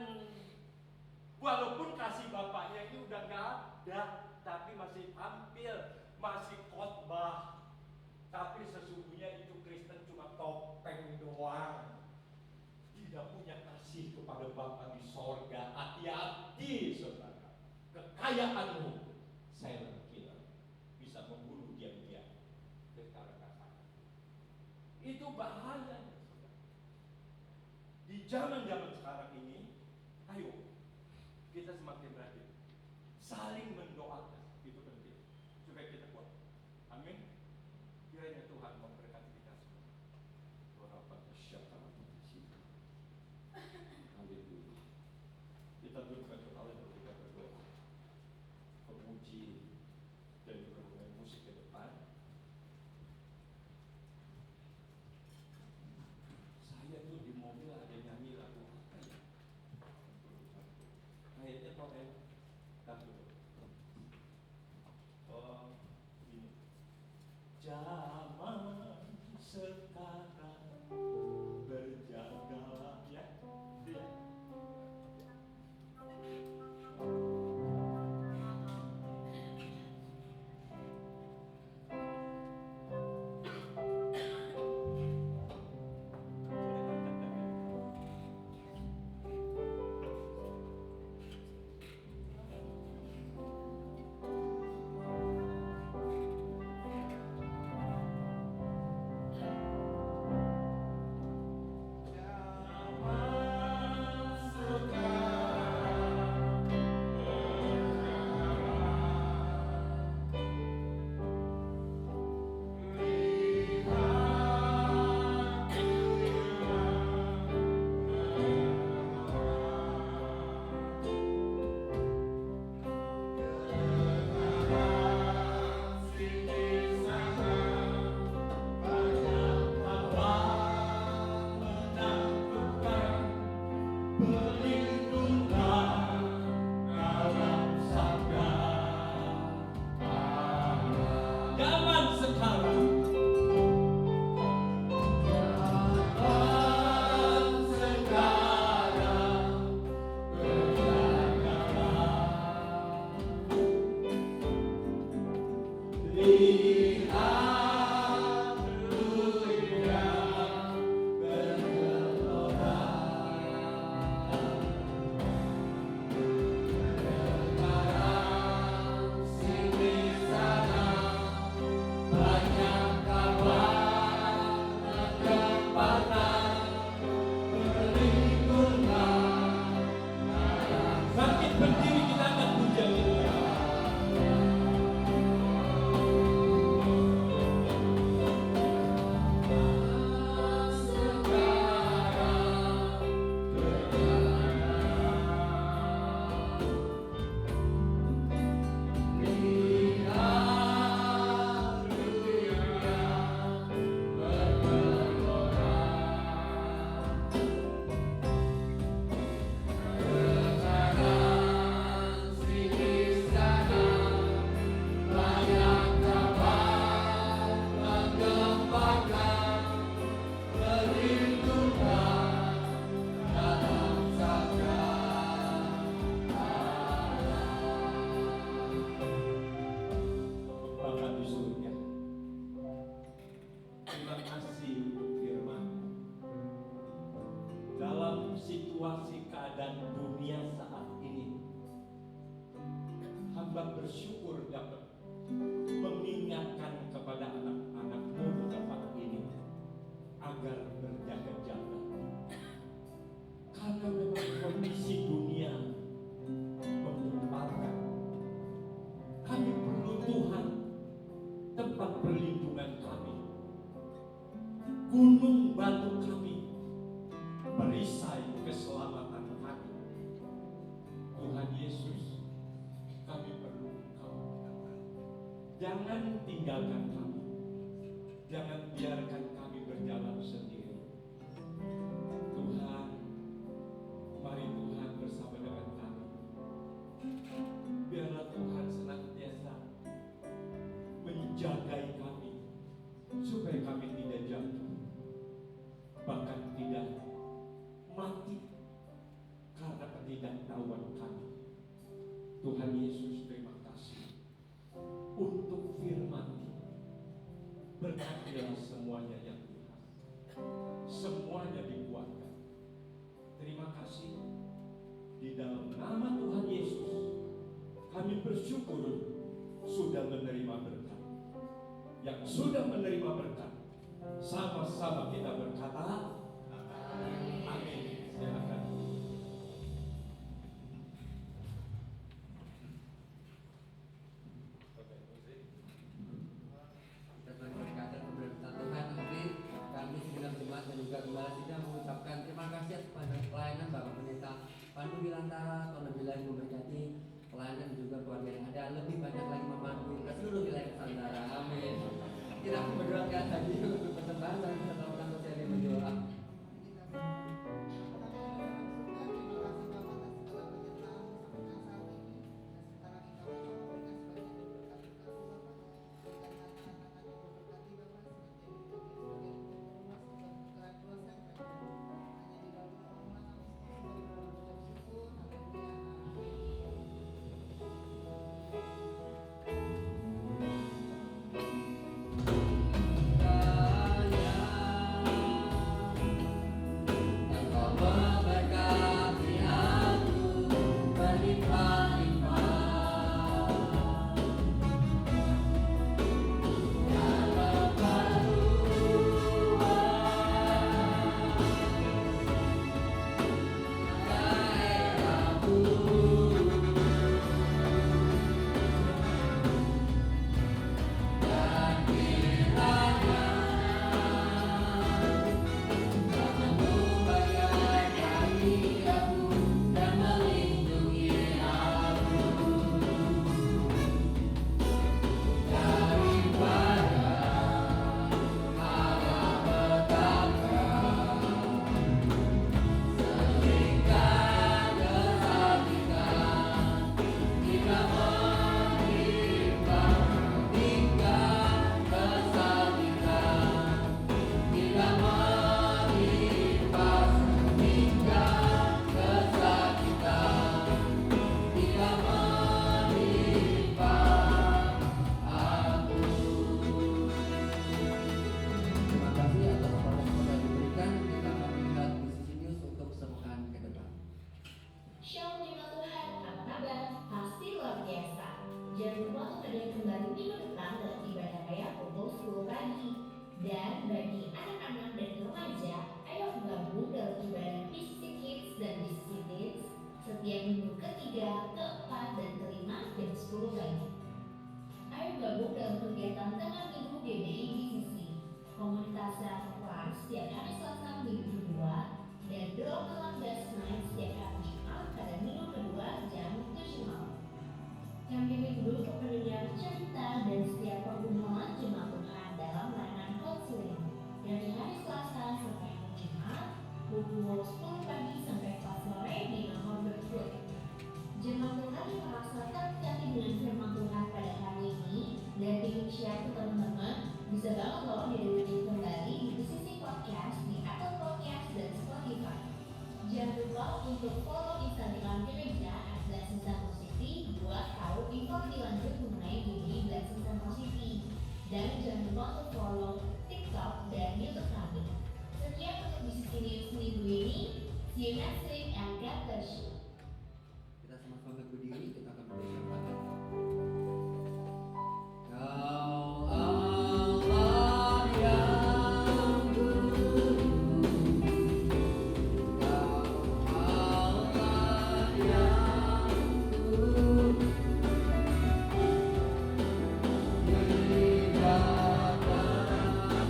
Walaupun kasih bapaknya itu udah nggak ada, tapi masih tampil, masih khotbah. Tapi sesungguhnya itu Kristen cuma topeng doang. Tidak punya kasih kepada Bapa di sorga. Hati-hati saudara. Kekayaanmu, silent killer, bisa membunuh diam-diam. Secara kasar. Itu bahaya. Di zaman-zaman sekarang ini, ayo kita semakin rajin, saling mendoakan, itu penting supaya kita kuat. Amin. Kiranya Tuhan memberkati kita semua. Haleluya. Kita tundukkan kepala dan kita berdoa. Pemuji dan juga pemain musik ke depan. Saya tuh di mobil ada nyanyi lagu apa ya? Ayatnya kok oh ini. Zaman sekarang berjagalah ya. Situasi keadaan dunia saat ini, hamba bersyukur dapat mengingatkan kepada anak-anak muda saat ini agar berjaga-jaga, karena memang kondisi dunia menggemparkan. Kami perlu Tuhan, tempat perlindungan kami, gunung batu kami, perisai keselamatan kami. Tuhan Yesus, kami perlu Engkau. Jangan tinggalkan kami. Jangan biarkan kami berjalan sendiri. Tuhan, mari Tuhan bersama dengan kami. Biarlah Tuhan senantiasa menjagai kami supaya kami tidak jatuh. Bahkan Tuhan Yesus, terima kasih untuk firman-Mu. Berkatilah semuanya ya Tuhan, semuanya dikuatkan. Terima kasih. Di dalam nama Tuhan Yesus, kami bersyukur sudah menerima berkat. Yang sudah menerima berkat, sama-sama kita berkata, amin. Silakan. Berkata pemberitahuan Tuhan, amin. Kami segenap jemaat dan juga gembala sidang mengucapkan terima kasih kepada pelayanan Bapak Pendeta Pandu Wilantara. Tuhan lebih lagi memberkati pelayanan dan juga keluarga yang ada, lebih banyak lagi memandu ke seluruh wilayah Nusantara. Amin. Kita berdoakan lagi untuk persembahan dan kita lakukan sosial berdoa. Dan bagi anak-anak dan remaja, ayo gabung dalam ibadah PCC Kids dan PCC Teens setiap minggu ketiga, keempat, dan kelima jam 10 pagi. Ayo gabung dalam kegiatan tengah minggu DBI PCC, komunitas Rafah setiap hari Selasa minggu kedua, dan Draw Malam Gas Night setiap hari Jumat pada minggu kedua jam 7 malam. Kami rindu pendengar cerita dan setiap pergumulan jemaat Tuhan dalam layanan konseling dari hari Selasa sampai hari Jumat pukul 10 pagi sampai 4 sore di nomor berikut. Jemaat Tuhan yang merasa terberkati dengan firman Tuhan pada hari ini dan ingin share ke teman-teman, bisa banget loh didengarkan kembali di sisi podcast di Apple Podcast dan Spotify. Jangan lupa untuk follow Instagram gereja @blessing_city buat tahu info lebih lanjut mengenai diri Blessing_city. Dan jangan lupa untuk follow TikTok dan YouTube kami. Sekian untuk bisnis news minggu ini. See you next week and God bless you. Kita sama-sama berdiri, kita akan berdoa. Kau Allah yang dulu, Kau Allah yang dulu, dibawakan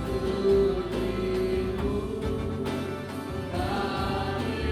sucimu dari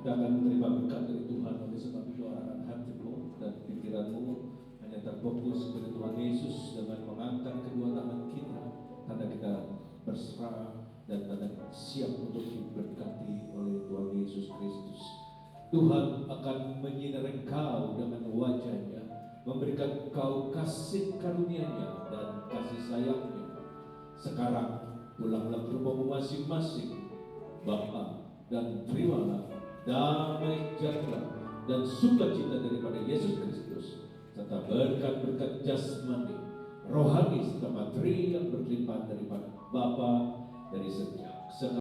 kita akan menerima berkat dari Tuhan. Oleh sebab itu arahkan hatimu dan pikiranmu hanya terfokus kepada Tuhan Yesus dengan mengangkat kedua tangan kita, tanda kita berserah dan tanda siap untuk diberkati oleh Tuhan Yesus Kristus. Tuhan akan menyinari engkau dengan wajah-Nya, memberikan engkau kasih karunia-Nya dan kasih sayang-Nya. Sekarang pulanglah ke rumahmu masing-masing, Bapa, dan terimalah damai sejahtera dan sukacita daripada Yesus Kristus, serta berkat-berkat jasmani, rohani serta materi yang berlimpah daripada Bapa dari sejak sekarang